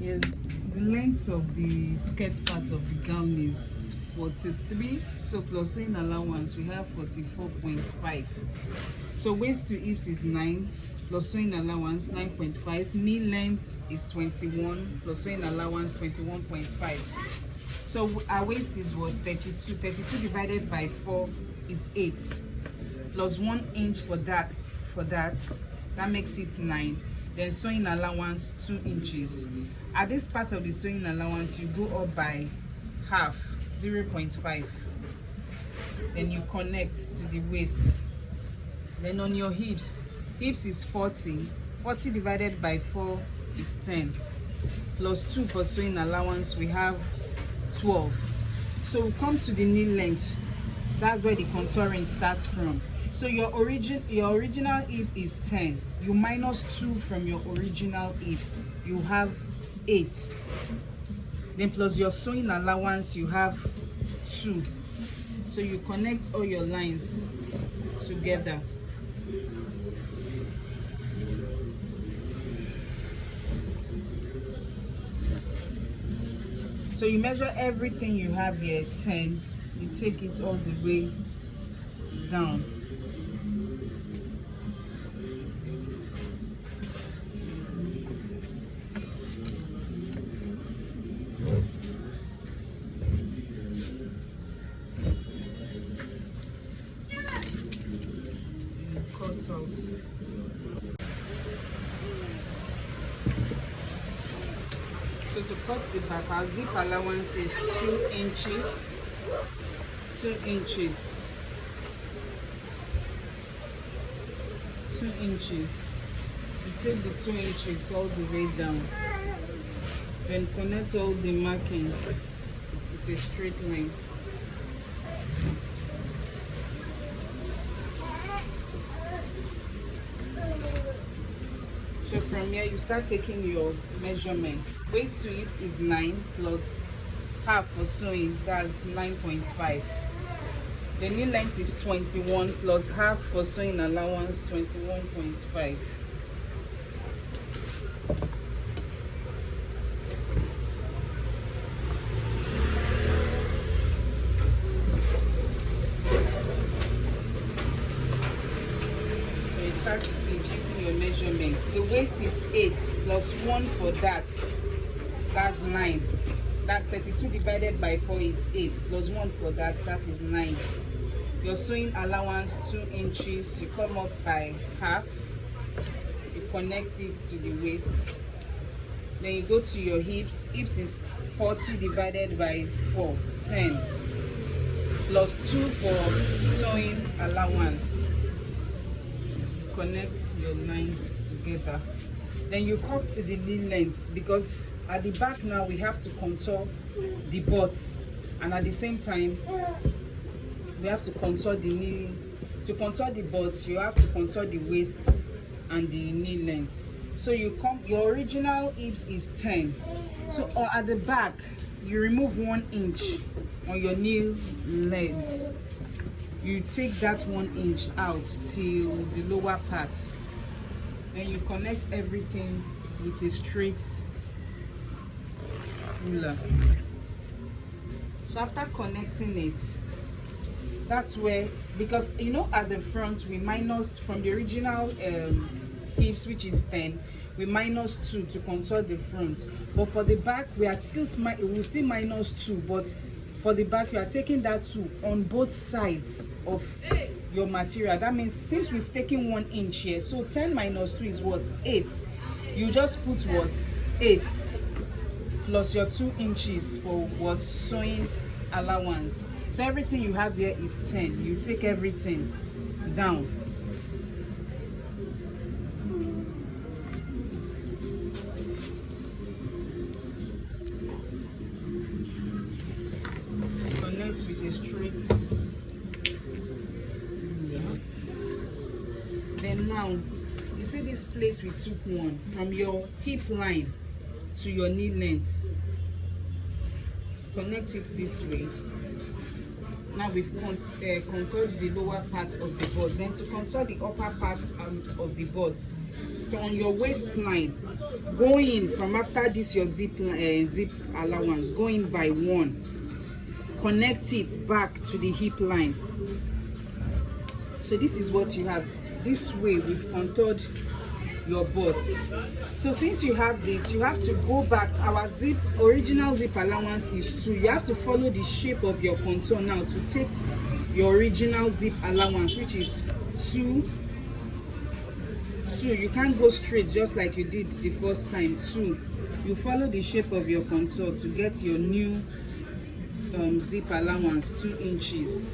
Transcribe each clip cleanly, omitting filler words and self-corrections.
Yeah, the length of the skirt part of the gown is 43, so plus sewing allowance we have 44.5. So waist to hips is 9 plus sewing allowance 9.5. Knee length is 21 plus sewing allowance 21.5. So our waist is what? 32. 32 divided by 4 is 8 plus 1 inch for that that makes it 9. Then sewing allowance 2 inches. At this part of the sewing allowance you go up by half, 0.5. then you connect to the waist. Then on your hips is 40 divided by 4 is 10 plus 2 for sewing allowance we have 12. So we come to the knee length. That's where the contouring starts from. So your original hip is 10. You minus 2 from your original hip, you have 8. Then plus your sewing allowance you have 2. So you connect all your lines together. So you measure everything you have here 10, you take it all the way down. Cut out. So to cut the back, our zip allowance is 2 inches. 2 inches. 2 inches. You take the 2 inches all the way down. Then connect all the markings with a straight line. So from here you start taking your measurement. Waist to hips is 9 plus half for sewing, that's 9.5. The knee length is 21 plus half for sewing allowance, 21.5. Start injecting your measurement. The waist is 8 plus 1 for that's 9. That's 32 divided by 4 is 8 plus 1 for that is 9. Your sewing allowance 2 inches, you come up by half, you connect it to the waist. Then you go to your hips. Hips is 40 divided by 4, 10 plus 2 for sewing allowance. Connect your lines together. Then you come to the knee length, because at the back now we have to contour the butt, and at the same time we have to contour the knee. To contour the butt you have to contour the waist and the knee length. So you come, your original hips is 10, so at the back you remove 1 inch on your knee length. You take that 1 inch out till the lower part. Then you connect everything with a straight ruler. So after connecting it, that's where, because you know at the front we minus from the original hips, which is 10, we minus 2 to contour the front, but for the back we are still minus 2, but for the back you are taking that 2 on both sides of your material. That means since we've taken 1 inch here, so 10 minus 2 is what? 8. You just put what? 8 plus your 2 inches for what? Sewing allowance. So everything you have here is 10. You take everything down. Connect with a straight. Then now, you see this place we took one from your hip line to your knee length. Connect it this way. Now we've contoured the lower part of the bud. Then to contour the upper part of the bud, from your waistline, going from after this your zip allowance, going by 1, connect it back to the hip line. So this is what you have. This way we've contoured your butt. So since you have this, you have to go back. Our original zip allowance is 2. You have to follow the shape of your contour now to take your original zip allowance, which is 2. You can't go straight just like you did the first time. 2. You follow the shape of your contour to get your new zip allowance, 2 inches.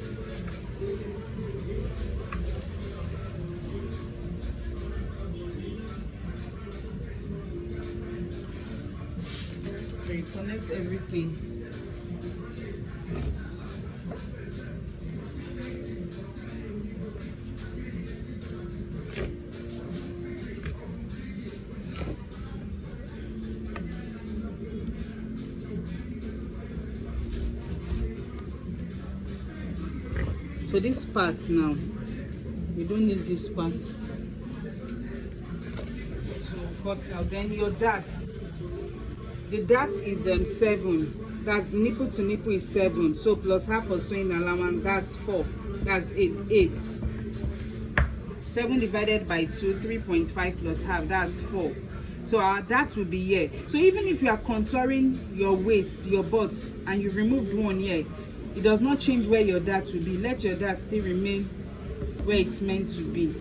So you connect everything. So this part now, we don't need this part. So cut out. Then your dart. The dart is 7. That's nipple to nipple is 7. So plus half of sewing allowance, that's 4. That's 8. 7 divided by 2, 3.5 plus half, that's 4. So our dart will be here. So even if you are contouring your waist, your butt, and you've removed one here, it does not change where your dart will be. Let your dart still remain where it's meant to be.